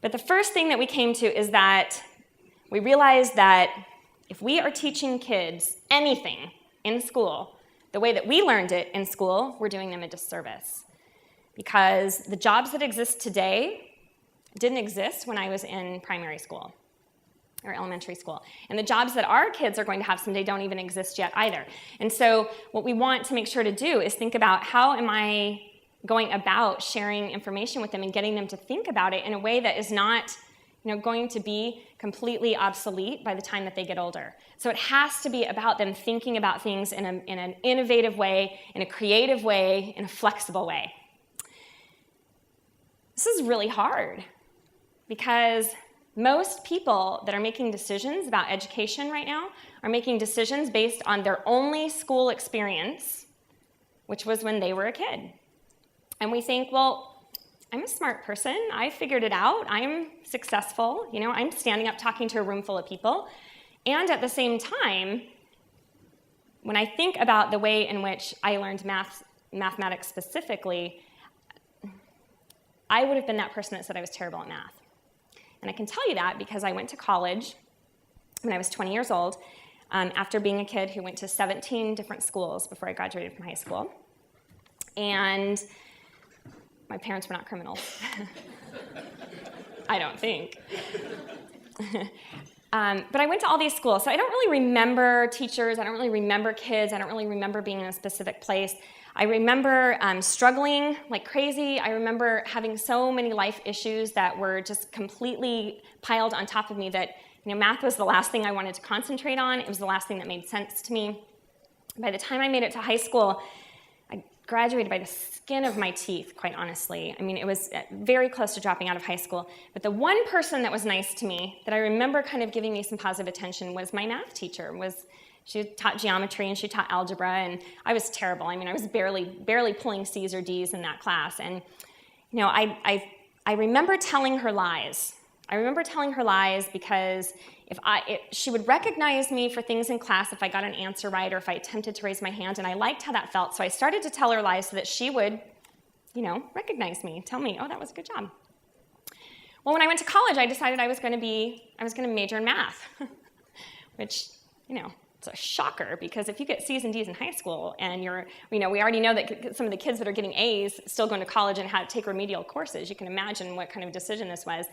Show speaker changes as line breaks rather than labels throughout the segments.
But the first thing that we came to is that we realized that if we are teaching kids anything in school the way that we learned it in school, we're doing them a disservice. Because the jobs that exist today didn't exist when I was in primary school or elementary school. And the jobs that our kids are going to have someday don't even exist yet either. And so what we want to make sure to do is think about how am I going about sharing information with them and getting them to think about it in a way that is not going to be completely obsolete by the time that they get older. So it has to be about them thinking about things in an innovative way, in a creative way, in a flexible way. This is really hard because most people that are making decisions about education right now are making decisions based on their only school experience, which was when they were a kid. And we think, well, I'm a smart person. I figured it out. I'm successful. I'm standing up talking to a room full of people. And at the same time, when I think about the way in which I learned mathematics specifically, I would have been that person that said I was terrible at math. And I can tell you that because I went to college when I was 20 years old, after being a kid who went to 17 different schools before I graduated from high school. And my parents were not criminals. I don't think. But I went to all these schools, so I don't really remember teachers, I don't really remember kids, I don't really remember being in a specific place. I remember struggling like crazy. I remember having so many life issues that were just completely piled on top of me that math was the last thing I wanted to concentrate on. It was the last thing that made sense to me. By the time I made it to high school, I graduated by the skin of my teeth, quite honestly. I mean, it was very close to dropping out of high school. But the one person that was nice to me, that I remember kind of giving me some positive attention, was my math teacher. She taught geometry and she taught algebra, and I was terrible. I mean, I was barely pulling C's or D's in that class. And I remember telling her lies. I remember telling her lies because she would recognize me for things in class if I got an answer right or if I attempted to raise my hand, and I liked how that felt. So I started to tell her lies so that she would, recognize me, tell me, oh, that was a good job. Well, when I went to college, I decided I was going to major in math, which, it's a shocker because if you get C's and D's in high school and we already know that some of the kids that are getting A's still going to college and had to take remedial courses. You can imagine what kind of decision this was.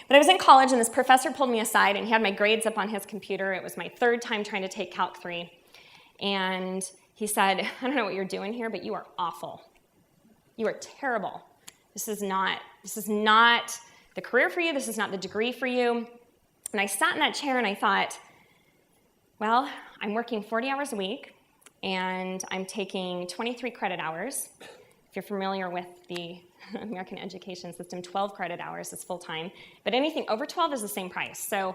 But I was in college and this professor pulled me aside and he had my grades up on his computer. It was my third time trying to take Calc 3. And he said, I don't know what you're doing here, but you are awful. You are terrible. This is not the career for you. This is not the degree for you. And I sat in that chair and I thought, well, I'm working 40 hours a week, and I'm taking 23 credit hours. If you're familiar with the American education system, 12 credit hours is full-time, but anything over 12 is the same price. So,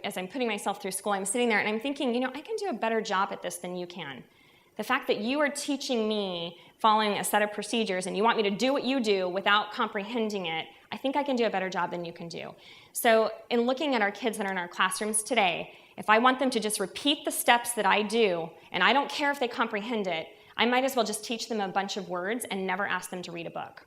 as I'm putting myself through school, I'm sitting there and I'm thinking, I can do a better job at this than you can. The fact that you are teaching me following a set of procedures and you want me to do what you do without comprehending it, I think I can do a better job than you can do. So in looking at our kids that are in our classrooms today, if I want them to just repeat the steps that I do, and I don't care if they comprehend it, I might as well just teach them a bunch of words and never ask them to read a book.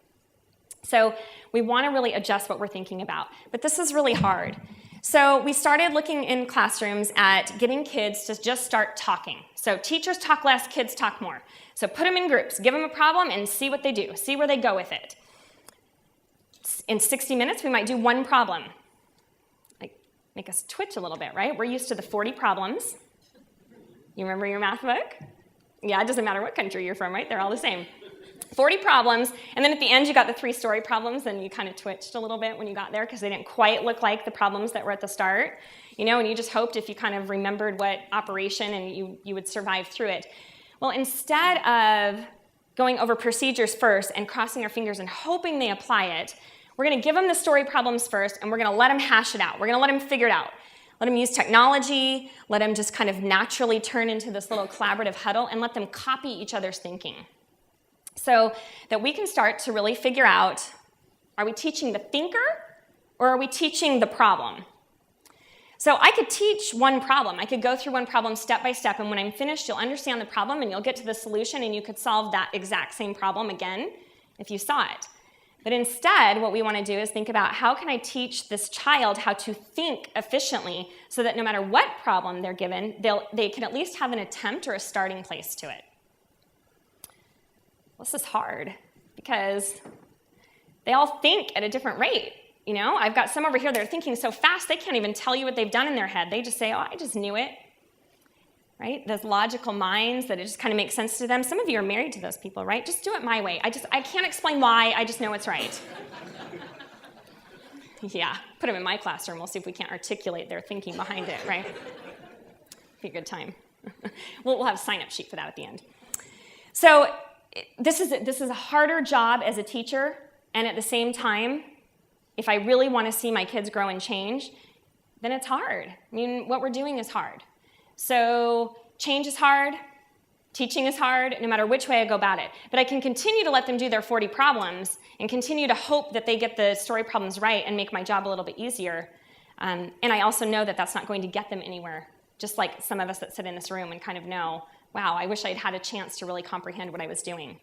So we want to really adjust what we're thinking about. But this is really hard. So we started looking in classrooms at getting kids to just start talking. So teachers talk less, kids talk more. So put them in groups, give them a problem, and see what they do, see where they go with it. In 60 minutes, we might do one problem. Make us twitch a little bit, right? We're used to the 40 problems. You remember your math book? Yeah, it doesn't matter what country you're from, right? They're all the same. 40 problems, and then at the end you got the 3-story problems, and you kind of twitched a little bit when you got there because they didn't quite look like the problems that were at the start. And you just hoped if you kind of remembered what operation and you would survive through it. Well, instead of going over procedures first and crossing our fingers and hoping they apply it, we're going to give them the story problems first, and we're going to let them hash it out. We're going to let them figure it out. Let them use technology, let them just kind of naturally turn into this little collaborative huddle, and let them copy each other's thinking. So that we can start to really figure out, are we teaching the thinker, or are we teaching the problem? So I could teach one problem. I could go through one problem step by step, and when I'm finished, you'll understand the problem, and you'll get to the solution, and you could solve that exact same problem again if you saw it. But instead, what we want to do is think about how can I teach this child how to think efficiently so that no matter what problem they're given, they can at least have an attempt or a starting place to it. Well, this is hard because they all think at a different rate. You know, I've got some over here that are thinking so fast they can't even tell you what they've done in their head. They just say, oh, I just knew it. Right? Those logical minds that it just kind of makes sense to them. Some of you are married to those people, right? Just do it my way. I can't explain why, I just know it's right. Yeah, put them in my classroom. We'll see if we can't articulate their thinking behind it, right? Be a good time. We'll have a sign-up sheet for that at the end. So this is a harder job as a teacher, and at the same time, if I really want to see my kids grow and change, then it's hard. I mean, what we're doing is hard. So change is hard, teaching is hard, no matter which way I go about it. But I can continue to let them do their 40 problems and continue to hope that they get the story problems right and make my job a little bit easier. And I also know that that's not going to get them anywhere, just like some of us that sit in this room and kind of know, wow, I wish I'd had a chance to really comprehend what I was doing.